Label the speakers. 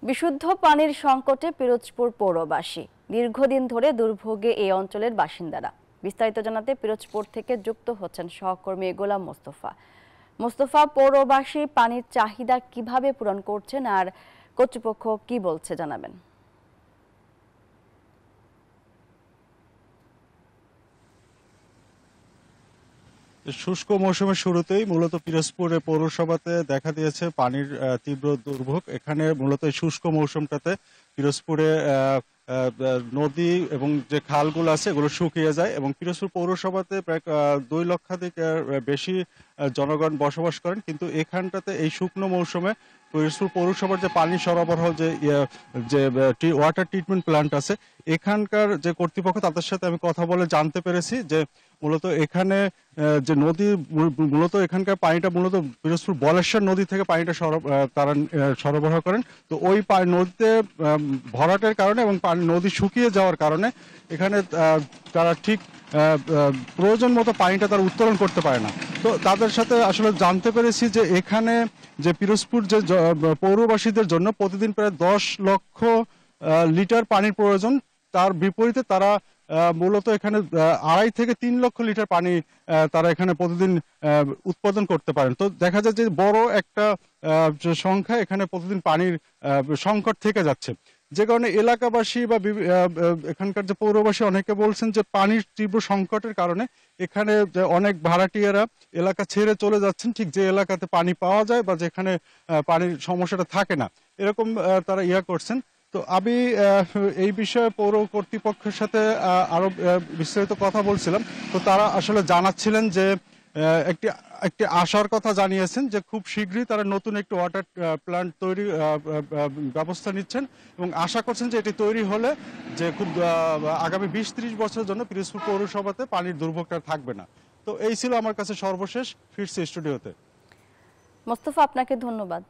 Speaker 1: বিশুদ্ধ পানির সংকটে পিরোজপুর পৌরবাসী দীর্ঘদিন ধরে দুর্ভোগে এই অঞ্চলের বাসিন্দারা। বিস্তারিত জানাতে পিরোজপুর থেকে যুক্ত হচ্ছেন সহকর্মী গোলাম মোস্তফা। মোস্তফা, পৌরবাসী পানির চাহিদা কিভাবে পূরণ করছেন আর কর্তৃপক্ষ কি বলছে জানাবেন।
Speaker 2: শুষ্ক মৌসুমের শুরুতেই মূলত পিরোজপুর পৌরসভাতে দেখা দিয়েছে পানির তীব্র দুর্ভোগ। এখানে মূলত এই শুষ্ক মৌসুমটাতে পিরোজপুরে নদী এবং যে খালগুলো আছে এগুলো শুকিয়ে যায় এবং পিরোজপুর পৌরসভাতে প্রায় 2 লক্ষাধিক বেশি জনগণ বসবাস করেন। কিন্তু এখানটাতে এই শুকনো মৌসুমে পিরোজপুর পৌরসভার যে পানি সরবরাহ যে ওয়াটার ট্রিটমেন্ট প্ল্যান্ট আছে এখানকার যে কর্তৃপক্ষ তাদের সাথে আমি কথা বলে জানতে পেরেছি যে মূলত এখানে যে নদী মূলত এখানকার পানিটা মূলত পিরোজপুর বলেশ্বর নদী থেকে পানিটা তারা সরবরাহ করেন। তো ওই নদীতে ভরাটের কারণে এবং নদী শুকিয়ে যাওয়ার কারণে এখানে তারা ঠিক প্রয়োজন মতো পানিটা তারা উত্তোলন করতে পারে না। তো তাদের সাথে আসলে জানতে পেরেছি যে এখানে যে পিরোজপুর যে পৌরবাসীদের জন্য প্রতিদিন প্রায় 10 লক্ষ লিটার পানির প্রয়োজন, তার বিপরীতে তারা মূলত এখানে 2.5 থেকে 3 লক্ষ লিটার পানি তারা এখানে প্রতিদিন উৎপাদন করতে পারেন। তো দেখা যায় যে বড় একটা সংখ্যা এখানে প্রতিদিন পানির সংকট থেকে যাচ্ছে, যে কারণে এলাকাবাসী বা এখানকার যে পৌরবাসী অনেকে বলছেন যে পানির তীব্র সংকটের কারণে এখানে অনেক ভাড়াটিয়ারা এলাকা ছেড়ে চলে যাচ্ছেন, ঠিক যে এলাকাতে পানি পাওয়া যায় বা যেখানে পানির সমস্যাটা থাকে না এরকম তারা করছেন। তো আমি এই বিষয়ে পৌর কর্তৃপক্ষের সাথে আরো বিস্তারিত কথা বলছিলাম। তো তারা আসলে জানাচ্ছিলেন যে একটি আশার কথা জানিয়েছেন যে খুব শীঘ্রই তারা নতুন একটি ওয়াটার প্ল্যান্ট তৈরি ব্যবস্থা নিচ্ছেন এবং আশা করছেন যে এটি তৈরি হলে যে খুব আগামী 20-30 বছরের জন্য পিরোজপুর পৌরসভাতে পানির দুর্ভোগটা থাকবে না। তো এই ছিল আমার কাছে সর্বশেষ। ফিরছি স্টুডিওতে।
Speaker 1: মোস্তফা, আপনাকে ধন্যবাদ।